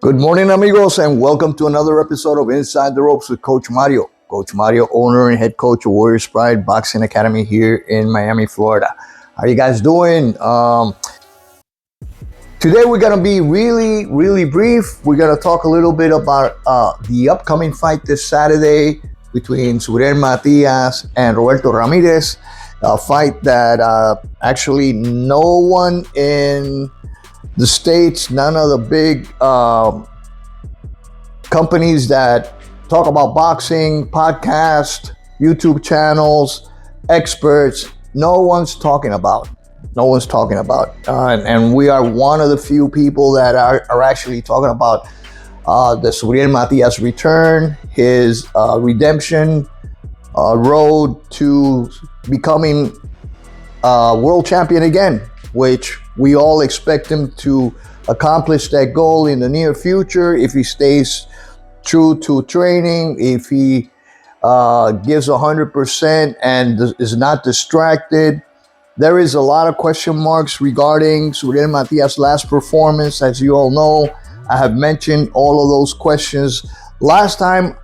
Good morning, amigos, and welcome to another episode of Inside the Ropes with Coach Mario. Coach Mario, owner and head coach of Warriors Pride Boxing Academy here in Miami, Florida. How you guys doing? Today we're going to be really brief. We're going to talk a little bit about the upcoming fight this Saturday between Subriel Matias and Roberto Ramirez. A fight that actually no one in the States, none of the big companies that talk about boxing, podcasts, YouTube channels, experts, no one's talking about. And we are one of the few people that are actually talking about the Subriel Matias return, his redemption road to becoming world champion again, which we all expect him to accomplish that goal in the near future if he stays true to training, if he gives 100% and is not distracted. There is a lot of question marks regarding Subriel Matias' last performance. As you all know, I have mentioned all of those questions last time.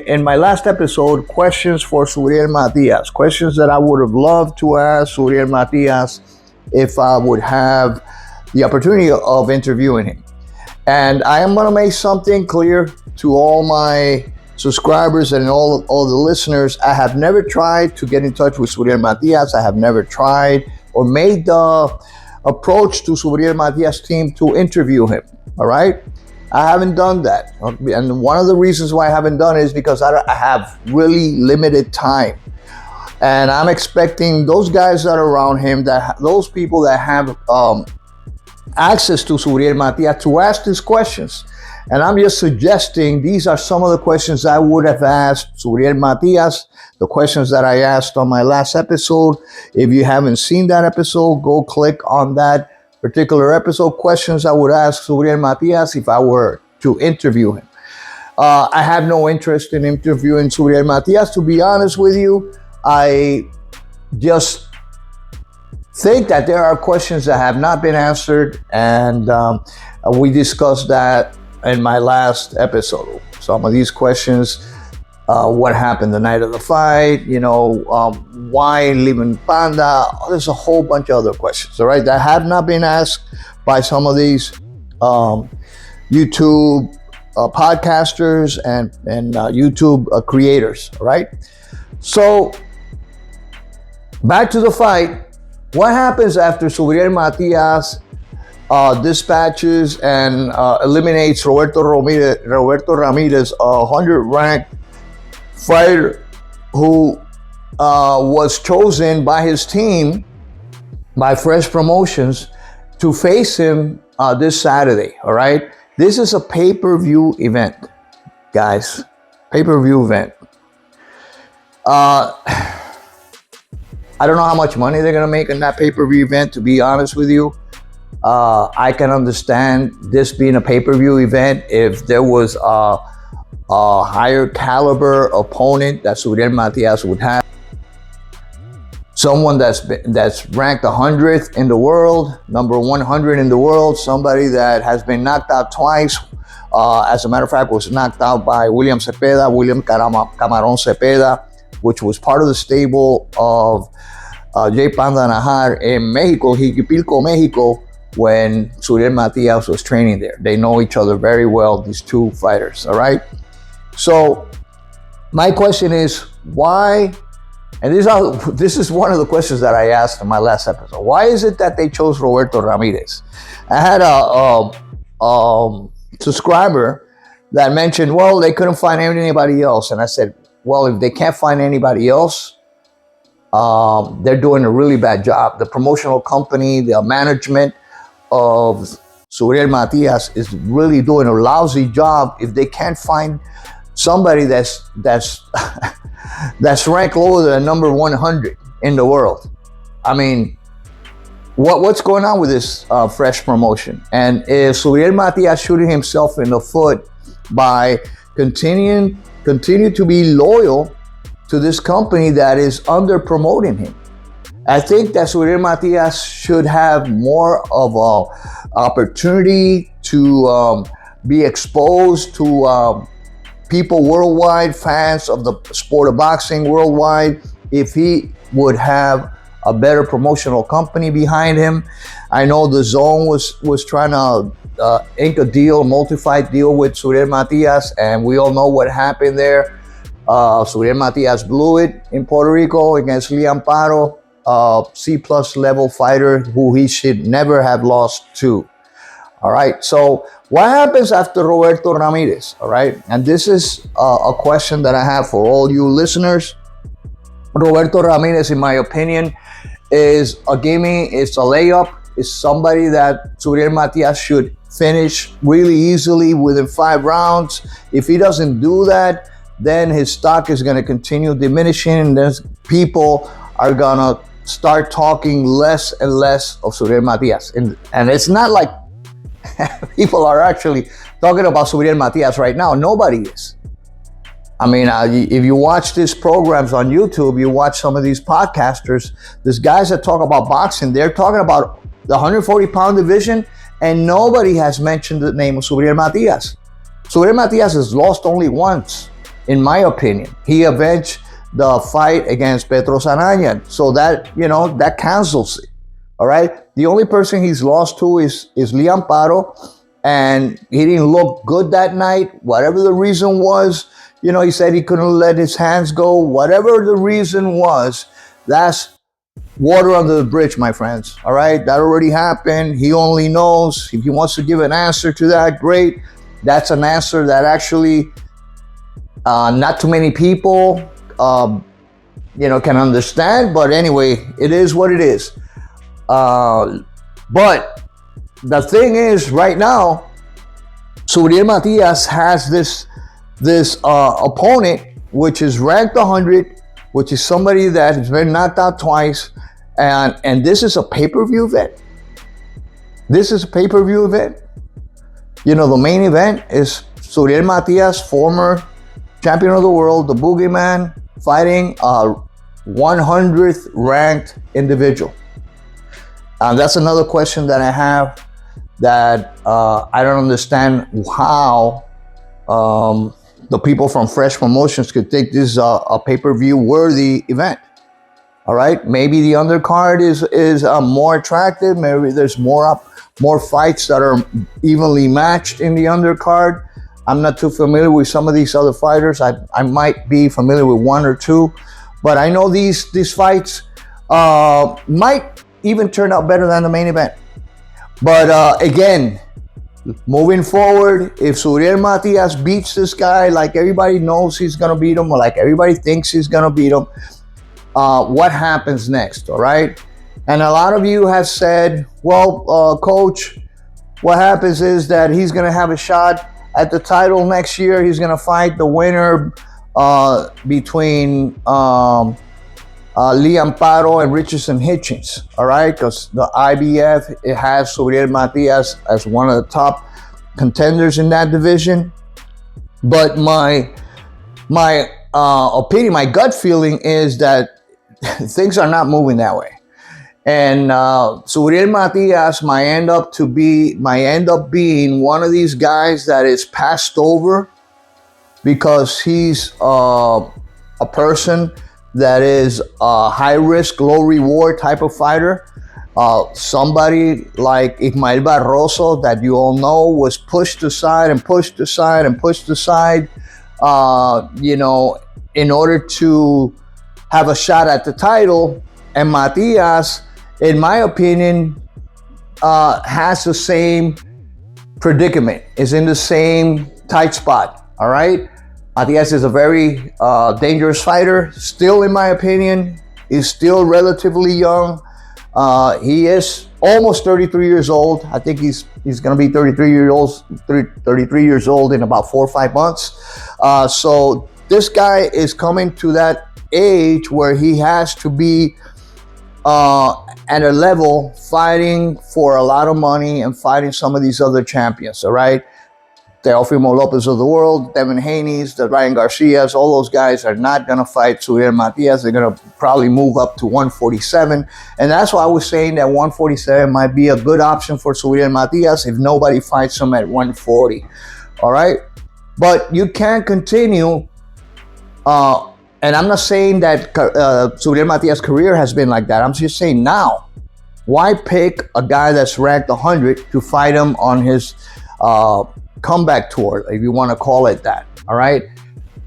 In my last episode, questions for Subriel Matias, questions that I would have loved to ask Subriel Matias if I would have the opportunity of interviewing him. And I am going to make something clear to all my subscribers and all the listeners. I have never tried to get in touch with Subriel Matias. I have never tried or made the approach to Subriel Matias' team to interview him. All right? I haven't done that. And one of the reasons why I haven't done it is because I have really limited time. And I'm expecting those guys that are around him, those people that have access to Subriel Matias, to ask these questions. And I'm just suggesting these are some of the questions I would have asked Subriel Matias, the questions that I asked on my last episode. If you haven't seen that episode, go click on that particular episode. Questions I would ask Subriel Matias if I were to interview him. I have no interest in interviewing Subriel Matias, to be honest with you. I just think that there are questions that have not been answered, and we discussed that in my last episode. Some of these questions, what happened the night of the fight, why Liam Paro, there's a whole bunch of other questions, all right, that have not been asked by some of these YouTube podcasters and YouTube creators, all right? So, back to the fight. What happens after Subriel Matias dispatches and eliminates Roberto Ramirez, a 100-ranked fighter who was chosen by his team, by Fresh Promotions, to face him this Saturday, all right? This is a pay-per-view event, guys. Pay-per-view event. I don't know how much money they're going to make in that pay-per-view event, to be honest with you. I can understand this being a pay-per-view event if there was a higher caliber opponent that Subriel Matias would have. Someone that's ranked 100th in the world, number 100 in the world, somebody that has been knocked out twice. As a matter of fact, was knocked out by William Camarón Cepeda, which was part of the stable of J. Panda Najar in Mexico, Jiquipilco, Mexico, when Subriel Matias was training there. They know each other very well, these two fighters, all right? So my question is, why, and this is one of the questions that I asked in my last episode, why is it that they chose Roberto Ramirez? I had a subscriber that mentioned, well, they couldn't find anybody else. And I said, well, if they can't find anybody else, they're doing a really bad job. The promotional company, the management of Subriel Matias is really doing a lousy job if they can't find somebody that's ranked lower than number 100 in the world. I mean, what's going on with this Fresh Promotion? And is Subriel Matias shooting himself in the foot by continue to be loyal to this company that is under promoting him? I think that Subriel Matias should have more of a opportunity to be exposed to people worldwide, fans of the sport of boxing worldwide, if he would have a better promotional company behind him. I know the Zone was trying to ink a deal, multi-fight deal with Subriel Matias, and we all know what happened there. Subriel Matias blew it in Puerto Rico against Liam Paro, C+ level fighter who he should never have lost to. All right, so what happens after Roberto Ramirez? All right, and this is a question that I have for all you listeners. Roberto Ramirez, in my opinion, is a gimme, it's a layup, it's somebody that Subriel Matias should finish really easily within 5 rounds. If he doesn't do that, then his stock is going to continue diminishing, and then people are going to start talking less and less of Subriel Matias. And it's not like people are actually talking about Subriel Matias right now. Nobody is. I mean, if you watch these programs on YouTube, you watch some of these podcasters, these guys that talk about boxing, they're talking about the 140-pound division, and nobody has mentioned the name of Subriel Matias. Subriel Matias has lost only once, in my opinion. He avenged the fight against Petros Ananyan, so that, you know, that cancels it. All right? The only person he's lost to is Liam Paro, and he didn't look good that night. Whatever the reason was, you know, he said he couldn't let his hands go. Whatever the reason was, that's water under the bridge, my friends. All right? That already happened. He only knows. If he wants to give an answer to that, great. That's an answer that actually not too many people, you know, can understand. But anyway, it is what it is. But the thing is, right now, Subriel Matias has this opponent, which is ranked 100, which is somebody that has been knocked out twice, and this is a pay-per-view event. This is a pay-per-view event. You know, the main event is Subriel Matias, former champion of the world, the boogeyman, fighting a 100th ranked individual. That's another question that I have, that I don't understand how the people from Fresh Promotions could think this is a pay-per-view worthy event. All right, maybe the undercard is more attractive. Maybe there's more fights that are evenly matched in the undercard. I'm not too familiar with some of these other fighters. I might be familiar with one or two, but I know these fights might even turn out better than the main event. But again, moving forward, if Subriel Matias beats this guy like everybody knows he's going to beat him, or like everybody thinks he's going to beat him, what happens next, all right? And a lot of you have said, well, Coach, what happens is that he's going to have a shot at the title next year. He's going to fight the winner between Liam Paro and Richardson Hitchens, all right? Because the IBF, it has Subriel Matias as one of the top contenders in that division. But my opinion, my gut feeling is that things are not moving that way. And Subriel Matias might end up being one of these guys that is passed over because he's a person that is a high risk, low reward type of fighter. Somebody like Ismael Barroso, that you all know, was pushed aside and pushed aside and pushed aside, you know, in order to have a shot at the title. And Matias, in my opinion, has the same predicament, is in the same tight spot, all right? Matias is a very dangerous fighter, still in my opinion. He's still relatively young. He is almost 33 years old. I think he's going to be 33 years old in about 4 or 5 months. So this guy is coming to that age where he has to be at a level fighting for a lot of money and fighting some of these other champions, all right? Teofimo Lopez of the world, Devin Haney's, the Ryan Garcias, all those guys are not going to fight Subriel Matias. They're going to probably move up to 147. And that's why I was saying that 147 might be a good option for Subriel Matias if nobody fights him at 140. All right? But you can't continue, and I'm not saying that Subriel Matias' career has been like that. I'm just saying now, why pick a guy that's ranked 100 to fight him on his comeback tour, if you want to call it that? All right?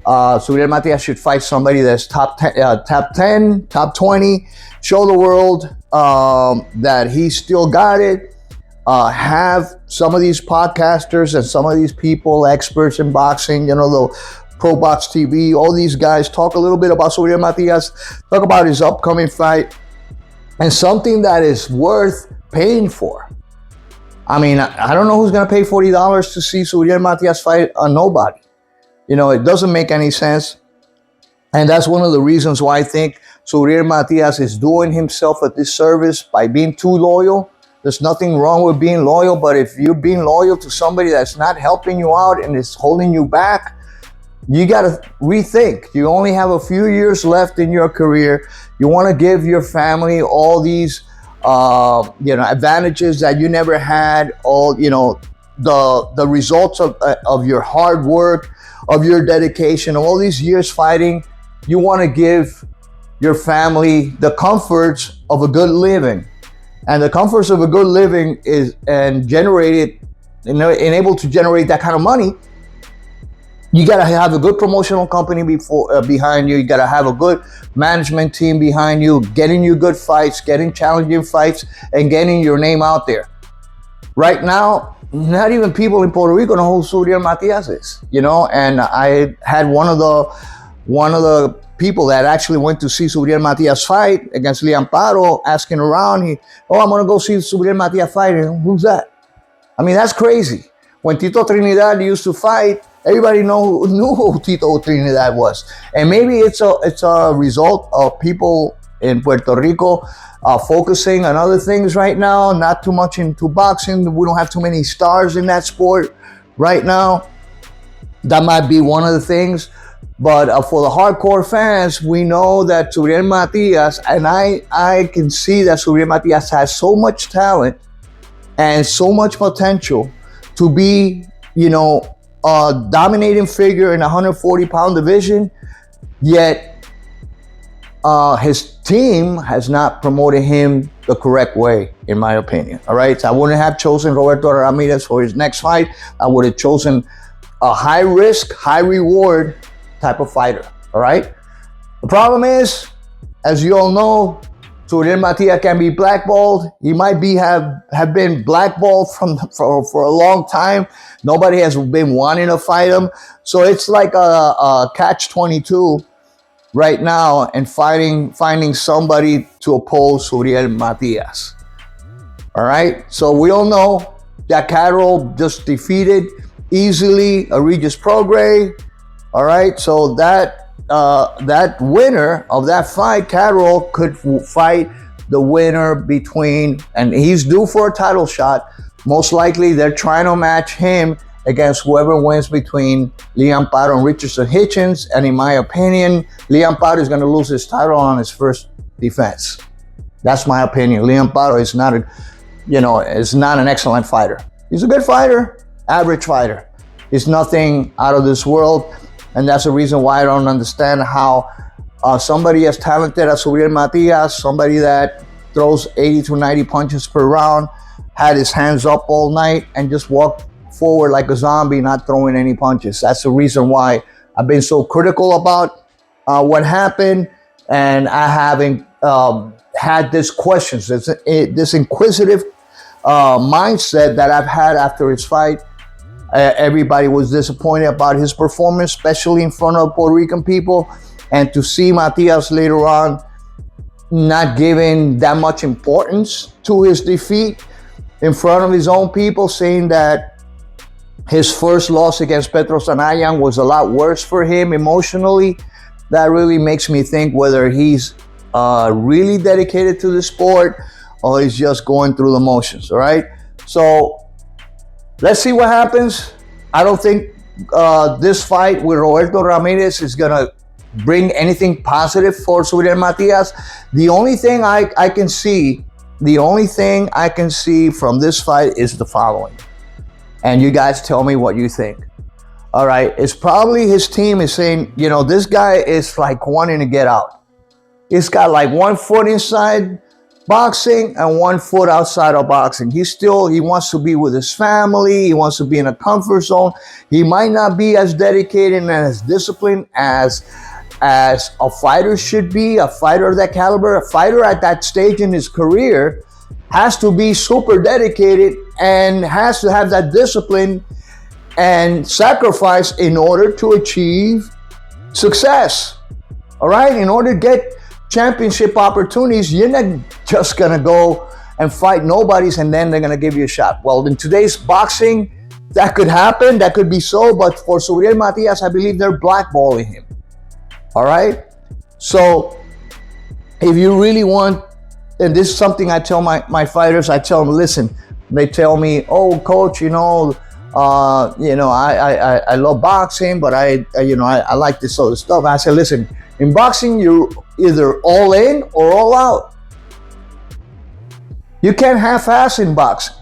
Subriel Matias should fight somebody that's top 10, top 20, show the world that he still got it. Have some of these podcasters and some of these people, experts in boxing, the Pro Box TV, all these guys talk a little bit about Subriel Matias, talk about his upcoming fight, and something that is worth paying for. I mean, I don't know who's going to pay $40 to see Subriel Matias fight a nobody. It doesn't make any sense. And that's one of the reasons why I think Subriel Matias is doing himself a disservice by being too loyal. There's nothing wrong with being loyal, but if you're being loyal to somebody that's not helping you out and is holding you back, you got to rethink. You only have a few years left in your career. You want to give your family all these, advantages that you never had. All, the results of your hard work, of your dedication, all these years fighting. You want to give your family the comforts of a good living, and the comforts of a good living is able to generate that kind of money. You got to have a good promotional company behind you. You got to have a good management team behind you, getting you good fights, getting challenging fights, and getting your name out there. Right now, not even people in Puerto Rico know who Subriel Matias is, And I had one of the people that actually went to see Subriel Matias fight against Liam Paro asking around. I'm going to go see Subriel Matias fight. Who's that? I mean, that's crazy. When Tito Trinidad used to fight, everybody knew who Tito Trinidad was. And maybe it's a result of people in Puerto Rico focusing on other things right now, not too much into boxing. We don't have too many stars in that sport right now. That might be one of the things. But for the hardcore fans, we know that Subriel Matias, and I can see that Subriel Matias has so much talent and so much potential to be, a dominating figure in the 140-pound division, yet his team has not promoted him the correct way, in my opinion. All right, so I wouldn't have chosen Roberto Ramirez for his next fight. I would have chosen a high risk, high reward type of fighter. All right. The problem is, as you all know, Subriel Matias can be blackballed. He might have been blackballed for a long time. Nobody has been wanting to fight him. So it's like a catch-22 right now, and finding somebody to oppose Subriel Matias. All right. So we all know that Carol just defeated easily a Regis Prograis. All right. So that winner of that fight, Carol, could fight the winner between, and he's due for a title shot. Most likely they're trying to match him against whoever wins between Liam Paro and Richardson Hitchens. And in my opinion, Liam Paro is going to lose his title on his first defense. That's my opinion. Liam Paro is not an excellent fighter. He's a good fighter, average fighter. He's nothing out of this world. And that's the reason why I don't understand how somebody as talented as Subriel Matias, somebody that throws 80 to 90 punches per round, had his hands up all night and just walked forward like a zombie, not throwing any punches. That's the reason why I've been so critical about what happened. And I haven't had this questions, this inquisitive mindset that I've had after his fight. Everybody was disappointed about his performance, especially in front of Puerto Rican people. And to see Matias later on not giving that much importance to his defeat in front of his own people, saying that his first loss against Petros Anayan was a lot worse for him emotionally, that really makes me think whether he's really dedicated to the sport or he's just going through the motions, all right? So let's see what happens. I don't think this fight with Roberto Ramirez is gonna bring anything positive for Subriel Matias. The only thing I can see, from this fight is the following. And you guys tell me what you think. All right, it's probably his team is saying, you know, this guy is like wanting to get out. He's got like 1 foot inside boxing and 1 foot outside of boxing. He wants to be with his family. He wants to be in a comfort zone. He might not be as dedicated and as disciplined as a fighter should be, a fighter of that caliber. A fighter at that stage in his career has to be super dedicated and has to have that discipline and sacrifice in order to achieve success. All right? In order to get championship opportunities, you're not just gonna go and fight nobodies and then they're gonna give you a shot. Well, in today's boxing, that could happen, that could be so, but for Subriel Matias, I believe they're blackballing him. All right? So if you really want, and this is something I tell my fighters, I tell them, listen, they tell me, oh, coach, I love boxing, but I like this other stuff. I said, listen, in boxing, you're either all in or all out. You can't half-ass in boxing.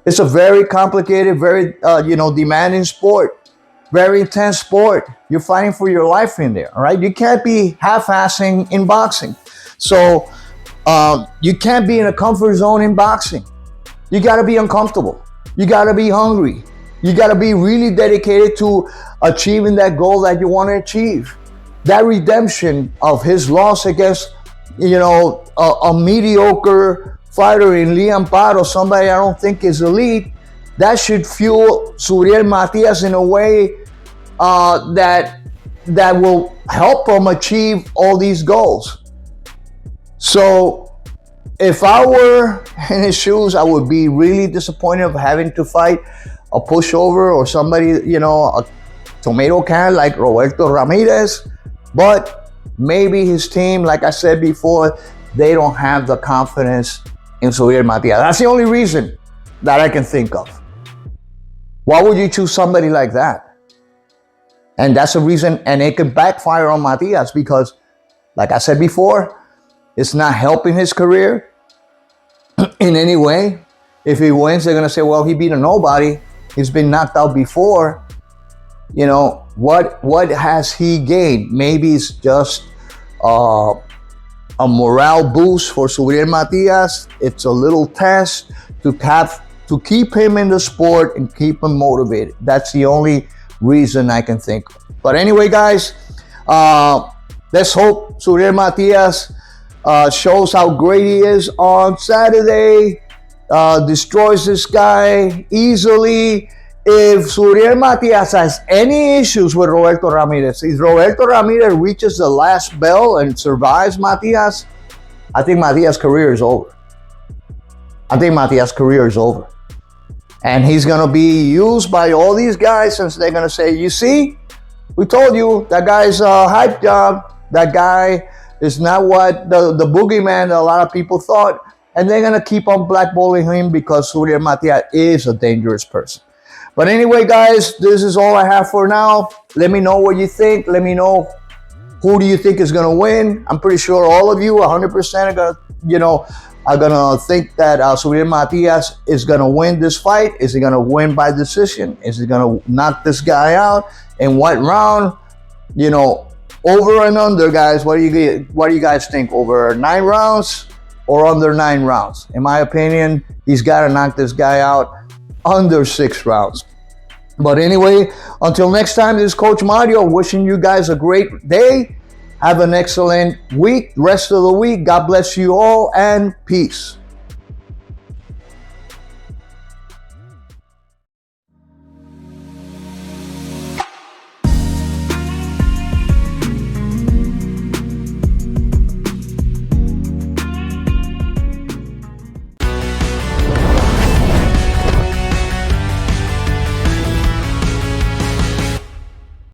It's a very complicated, very demanding sport, very intense sport. You're fighting for your life in there. All right, you can't be half-assing in boxing. So you can't be in a comfort zone in boxing. You got to be uncomfortable. You got to be hungry. You got to be really dedicated to achieving that goal that you want to achieve. That redemption of his loss against, a mediocre fighter in Liam Paro, somebody I don't think is elite, that should fuel Subriel Matias in a way that will help him achieve all these goals. So if I were in his shoes, I would be really disappointed of having to fight a pushover or somebody, a tomato can like Roberto Ramirez. But maybe his team, like I said before, they don't have the confidence in Subriel Matias. That's the only reason that I can think of. Why would you choose somebody like that? And that's a reason, and it can backfire on Matias because, like I said before, it's not helping his career in any way. If he wins, they're going to say, well, he beat a nobody. He's been knocked out before. What has he gained? Maybe it's just a morale boost for Subriel Matias. It's a little test to keep him in the sport and keep him motivated. That's the only reason I can think of. But anyway, guys, let's hope Subriel Matias shows how great he is on Saturday, destroys this guy easily. If Subriel Matias has any issues with Roberto Ramirez, if Roberto Ramirez reaches the last bell and survives Matias, I think Matias' career is over. And he's going to be used by all these guys since they're going to say, you see, we told you that guy's a hype job. That guy is not what the boogeyman that a lot of people thought. And they're going to keep on blackballing him because Subriel Matias is a dangerous person. But anyway, guys, this is all I have for now. Let me know what you think. Let me know who do you think is going to win. I'm pretty sure all of you 100% are going to think that Subriel Matias is going to win this fight. Is he going to win by decision? Is he going to knock this guy out? In what round? Over and under, guys. What do you guys think? Over 9 rounds or under 9 rounds? In my opinion, he's got to knock this guy out under 6 rounds. But anyway, until next time, this is Coach Mario wishing you guys a great day. Have an excellent week, rest of the week. God bless you all and peace.